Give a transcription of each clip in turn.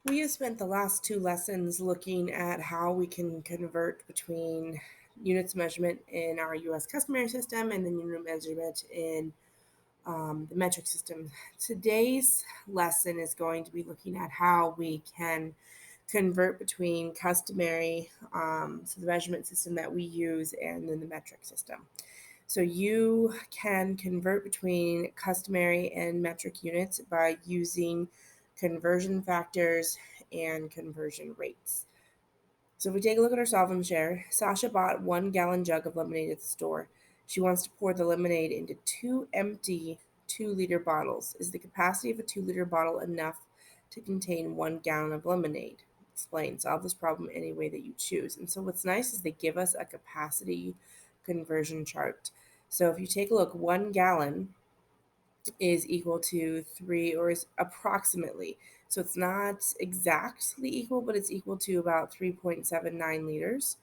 We have spent the last two lessons looking at how we can convert between units measurement in our US customary system and then unit measurement in the metric system. Today's lesson is going to be looking at how we can convert between customary, so the measurement system that we use, and then the metric system. So you can convert between customary and metric units by using conversion factors and conversion rates. So if we take a look at our solve and share, Sasha bought 1 gallon jug of lemonade at the store. She wants to pour the lemonade into two empty 2-liter bottles. Is the capacity of a 2-liter bottle enough to contain 1 gallon of lemonade? Explain. Solve this problem any way that you choose. And so what's nice is they give us a capacity conversion chart. So if you take a look, 1 gallon is equal to 3, or is approximately. So it's not exactly equal, but it's equal to about 3.79 liters.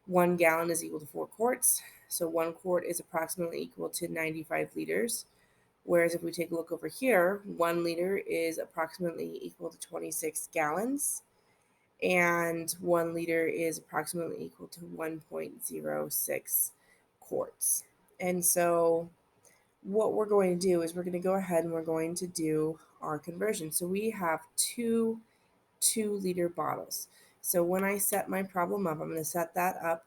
1 gallon is equal to 4 quarts. So 1 quart is approximately equal to 95 liters. Whereas if we take a look over here, 1 liter is approximately equal to 26 gallons. And 1 liter is approximately equal to 1.06 quarts. And so what we're going to do is we're going to go ahead and we're going to do our conversion. So we have two 2-liter bottles. So when I set my problem up, I'm going to set that up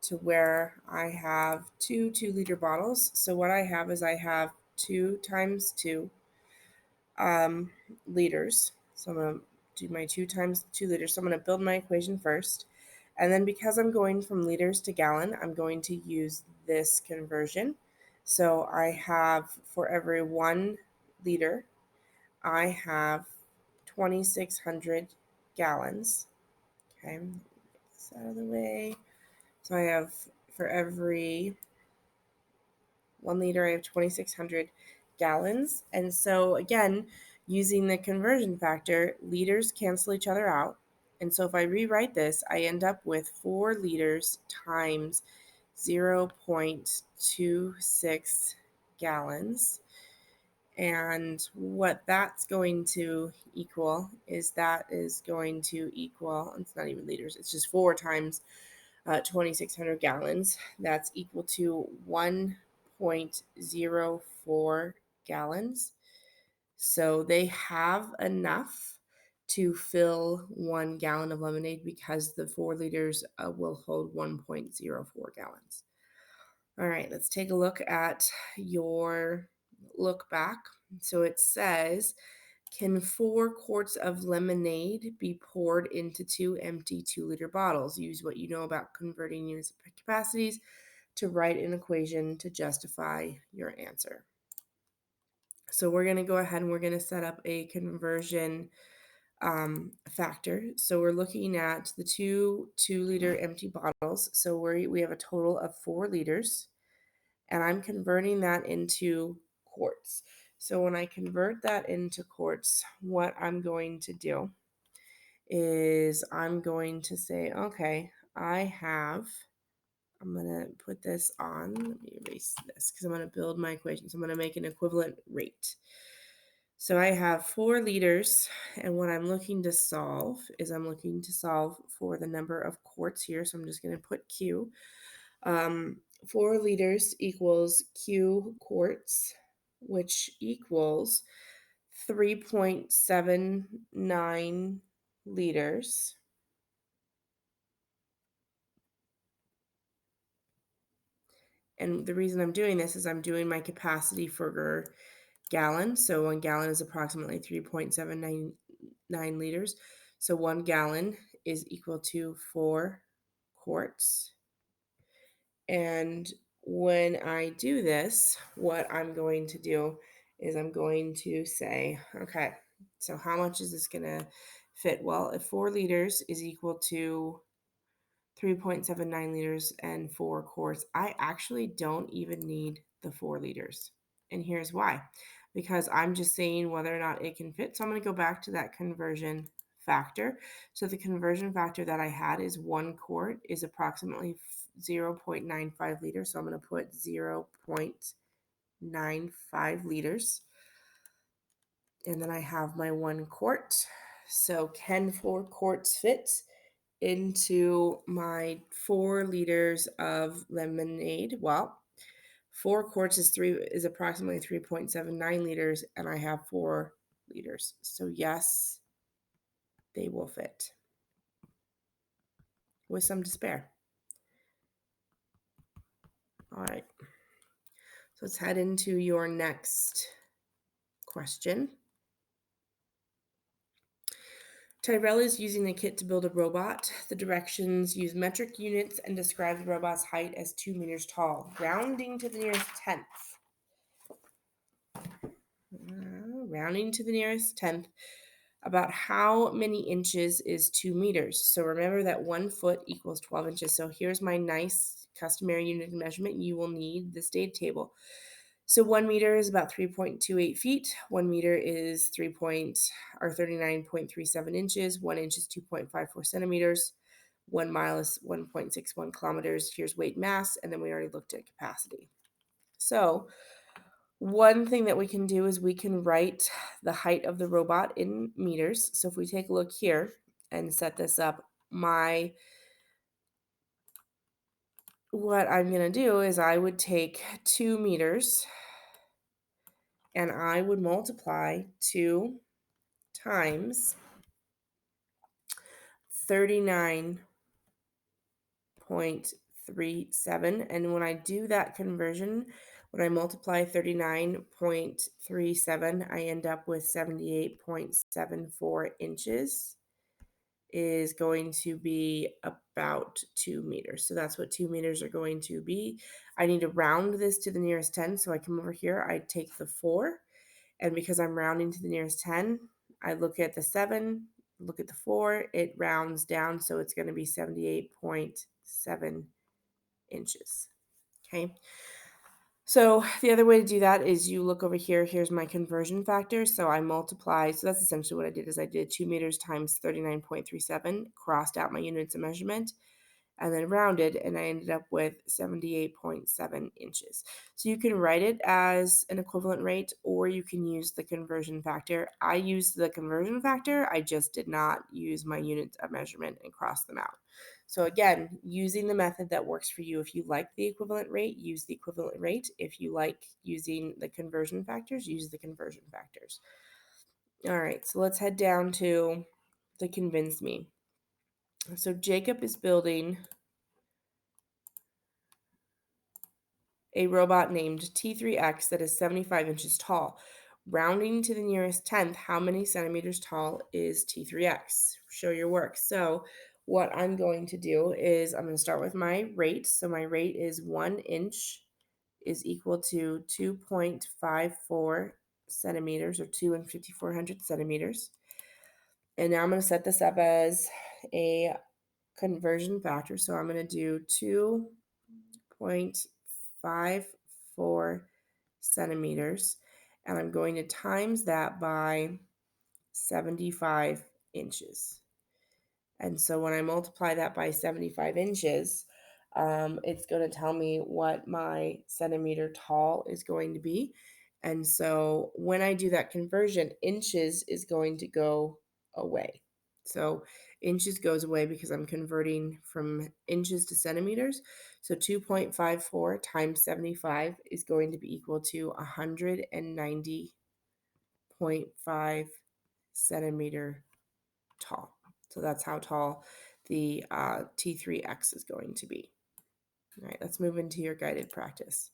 to where I have two 2-liter bottles. So what I have is I have 2 times 2 liters. So I'm going to do my 2 times 2 liters. So I'm going to build my equation first. And then because I'm going from liters to gallon, I'm going to use this conversion. So I have, for every 1 liter, I have 2,600 gallons. Okay, get this out of the way. So I have, for every 1 liter, I have 2,600 gallons. And so again, using the conversion factor, liters cancel each other out. And so if I rewrite this, I end up with 4 liters times 0.26 gallons. And what that's going to equal is it's not even liters, it's just 4 times 2,600 gallons. That's equal to 1.04 gallons. So they have enough to fill 1 gallon of lemonade because the 4 liters will hold 1.04 gallons. All right, let's take a look at your look back. So it says, can 4 quarts of lemonade be poured into 2 empty 2-liter bottles? Use what you know about converting units of capacities to write an equation to justify your answer. So we're going to go ahead and we're going to set up a conversion factor. So we're looking at the 2-liter empty bottles. So we have a total of 4 liters. And I'm converting that into quarts. So when I convert that into quarts, what I'm going to do is I'm going to say, okay, I'm going to put this on. Let me erase this because I'm going to build my equation. So I'm going to make an equivalent rate. So I have 4 liters, and what I'm looking to solve is I'm looking to solve for the number of quarts here. So I'm just going to put Q. 4 liters equals Q quarts, which equals 3.79 liters. And the reason I'm doing this is I'm doing my capacity for gallon. So 1 gallon is approximately 3.799 liters. So 1 gallon is equal to 4 quarts. And when I do this, what I'm going to do is I'm going to say, okay, so how much is this going to fit? Well, if 4 liters is equal to 3.79 liters and 4 quarts, I actually don't even need the 4 liters. And here's why. Because I'm just saying whether or not it can fit. So I'm going to go back to that conversion factor. So the conversion factor that I had is 1 quart is approximately 0.95 liters. So I'm going to put 0.95 liters. And then I have my 1 quart. So can 4 quarts fit into my 4 liters of lemonade? Well, 4 quarts is approximately 3.79 liters, and I have 4 liters. So yes, they will fit with some to spare. All right. So let's head into your next question. Tyrell is using a kit to build a robot. The directions use metric units and describe the robot's height as 2 meters tall, rounding to the nearest tenth. Rounding to the nearest tenth. About how many inches is 2 meters? So remember that 1 foot equals 12 inches. So here's my nice customary unit of measurement. You will need this data table. So 1 meter is about 3.28 feet. 1 meter is 39.37 inches. 1 inch is 2.54 centimeters. 1 mile is 1.61 kilometers. Here's weight, mass, and then we already looked at capacity. So one thing that we can do is we can write the height of the robot in meters. So if we take a look here and set this up, what I'm going to do is I would take 2 meters and I would multiply 2 times 39.37. And when I do that conversion, when I multiply 39.37, I end up with 78.74 inches is going to be about 2 meters. So that's what 2 meters are going to be. I need to round this to the nearest 10. So I come over here, I take the 4. And because I'm rounding to the nearest 10, I look at the 7, look at the 4, it rounds down. So it's going to be 78.7 inches. Okay. So the other way to do that is you look over here. Here's my conversion factor. So I multiply. So that's essentially what I did is I did 2 meters times 39.37, crossed out my units of measurement, and then rounded, and I ended up with 78.7 inches. So you can write it as an equivalent rate, or you can use the conversion factor. I used the conversion factor. I just did not use my units of measurement and cross them out. So again, using the method that works for you. If you like the equivalent rate, use the equivalent rate. If you like using the conversion factors, use the conversion factors. All right, so let's head down to the convince me. So Jacob is building a robot named T3X that is 75 inches tall. Rounding to the nearest tenth, how many centimeters tall is T3X? Show your work. So what I'm going to do is I'm going to start with my rate. So my rate is 1 inch is equal to 2.54 centimeters, or 2 and 5,400 centimeters. And now I'm going to set this up as a conversion factor. So I'm going to do 2.54 centimeters, and I'm going to times that by 75 inches. And so when I multiply that by 75 inches, it's going to tell me what my centimeter tall is going to be. And so when I do that conversion, inches is going to go away. So inches goes away because I'm converting from inches to centimeters. So 2.54 times 75 is going to be equal to 190.5 centimeter tall. So that's how tall the T3X is going to be. All right, let's move into your guided practice.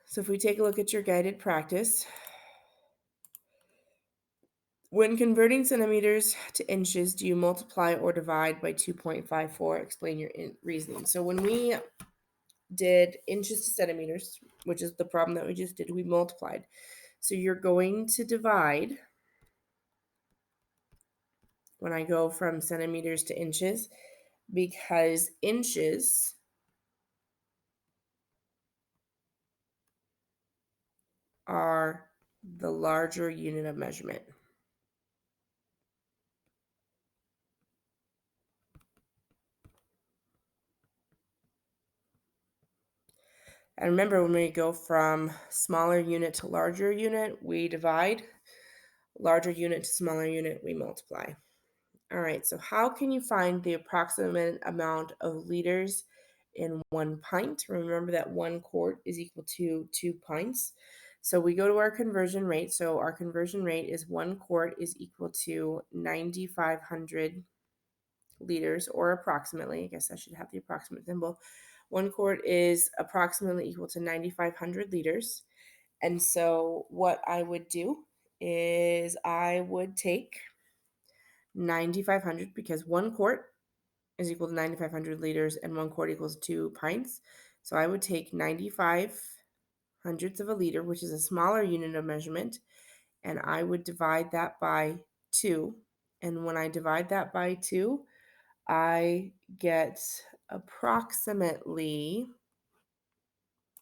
So if we take a look at your guided practice, when converting centimeters to inches, do you multiply or divide by 2.54? Explain your reasoning. So when we did inches to centimeters, which is the problem that we just did, we multiplied. So you're going to divide when I go from centimeters to inches, because inches are the larger unit of measurement. And remember, when we go from smaller unit to larger unit, we divide. Larger unit to smaller unit, we multiply. All right, so how can you find the approximate amount of liters in 1 pint? Remember that 1 quart is equal to 2 pints. So we go to our conversion rate. So our conversion rate is 1 quart is equal to 9,500 liters, or approximately. I guess I should have the approximate symbol. 1 quart is approximately equal to 9,500 liters. And so what I would do is I would take 9,500, because 1 quart is equal to 9,500 liters and 1 quart equals 2 pints. So I would take 95 hundredths of a liter, which is a smaller unit of measurement, and I would divide that by 2. And when I divide that by 2, I get approximately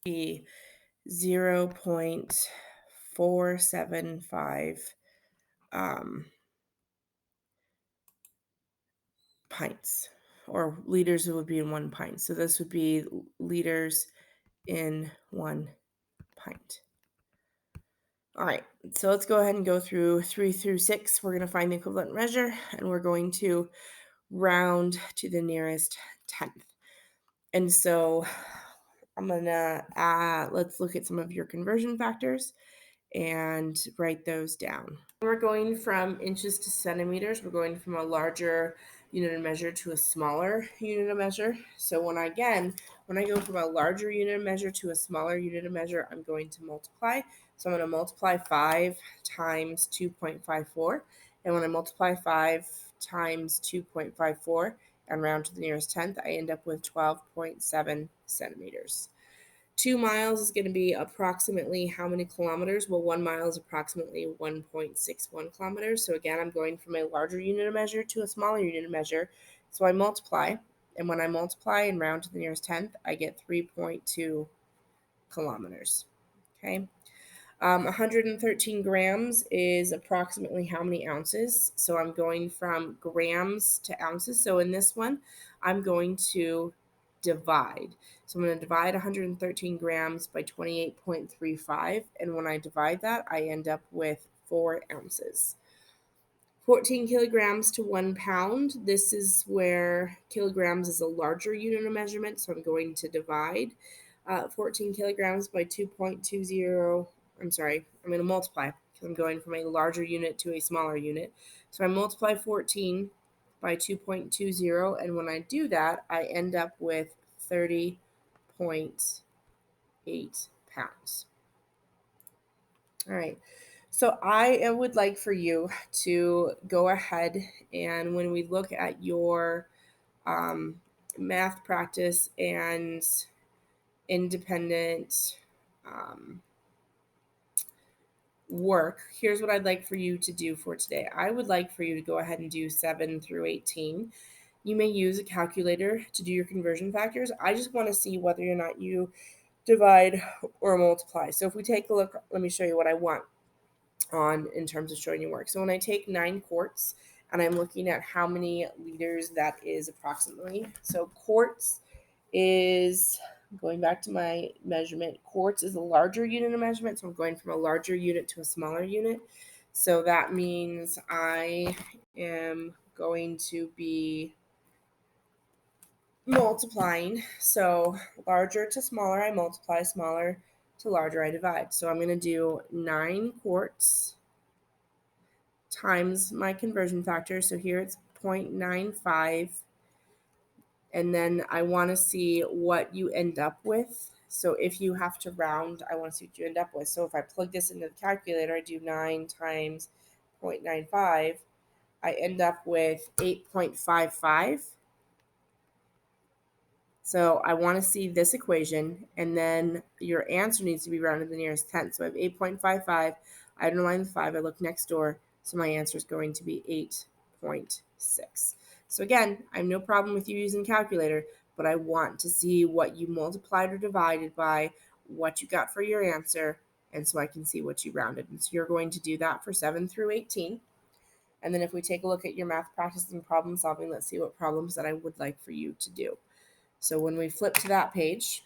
0.475 pints, or liters would be in 1 pint. So this would be liters in 1 pint. All right, so let's go ahead and go through 3 through 6. We're going to find the equivalent measure, and we're going to round to the nearest tenth. And so I'm going to let's look at some of your conversion factors and write those down. We're going from inches to centimeters. We're going from a larger unit of measure to a smaller unit of measure. So when I go from a larger unit of measure to a smaller unit of measure, I'm going to multiply. So I'm going to multiply 5 times 2.54. And when I multiply 5 times 2.54 and round to the nearest tenth, I end up with 12.7 centimeters. 2 miles is going to be approximately how many kilometers? Well, 1 mile is approximately 1.61 kilometers. So again, I'm going from a larger unit of measure to a smaller unit of measure. So I multiply, and when I multiply and round to the nearest tenth, I get 3.2 kilometers. Okay. 113 grams is approximately how many ounces? So I'm going from grams to ounces. So in this one, I'm going to divide. So I'm going to divide 113 grams by 28.35. And when I divide that, I end up with 4 ounces. 14 kilograms to 1 pound. This is where kilograms is a larger unit of measurement. So I'm going to divide 14 kilograms by 2.20. I'm going to multiply, because I'm going from a larger unit to a smaller unit. So I multiply 14 by 2.20, and when I do that, I end up with 30.8 pounds. All right. So I would like for you to go ahead, and when we look at your math practice and independent work, here's what I'd like for you to do for today. I would like for you to go ahead and do 7 through 18. You may use a calculator to do your conversion factors. I just want to see whether or not you divide or multiply. So if we take a look, let me show you what I want on in terms of showing you work. So when I take 9 quarts and I'm looking at how many liters that is approximately. So quarts is, going back to my measurement, quarts is a larger unit of measurement. So I'm going from a larger unit to a smaller unit. So that means I am going to be multiplying. So larger to smaller, I multiply, smaller to larger, I divide. So I'm going to do 9 quarts times my conversion factor. So here it's 0.95. And then I want to see what you end up with. So if you have to round, I want to see what you end up with. So if I plug this into the calculator, I do 9 times 0.95, I end up with 8.55. So I want to see this equation, and then your answer needs to be rounded to the nearest tenth. So I have 8.55. I underline the 5. I look next door. So my answer is going to be 8.6. So again, I have no problem with you using a calculator, but I want to see what you multiplied or divided by, what you got for your answer, and so I can see what you rounded. And so you're going to do that for 7 through 18. And then if we take a look at your math practice and problem solving, let's see what problems that I would like for you to do. So when we flip to that page,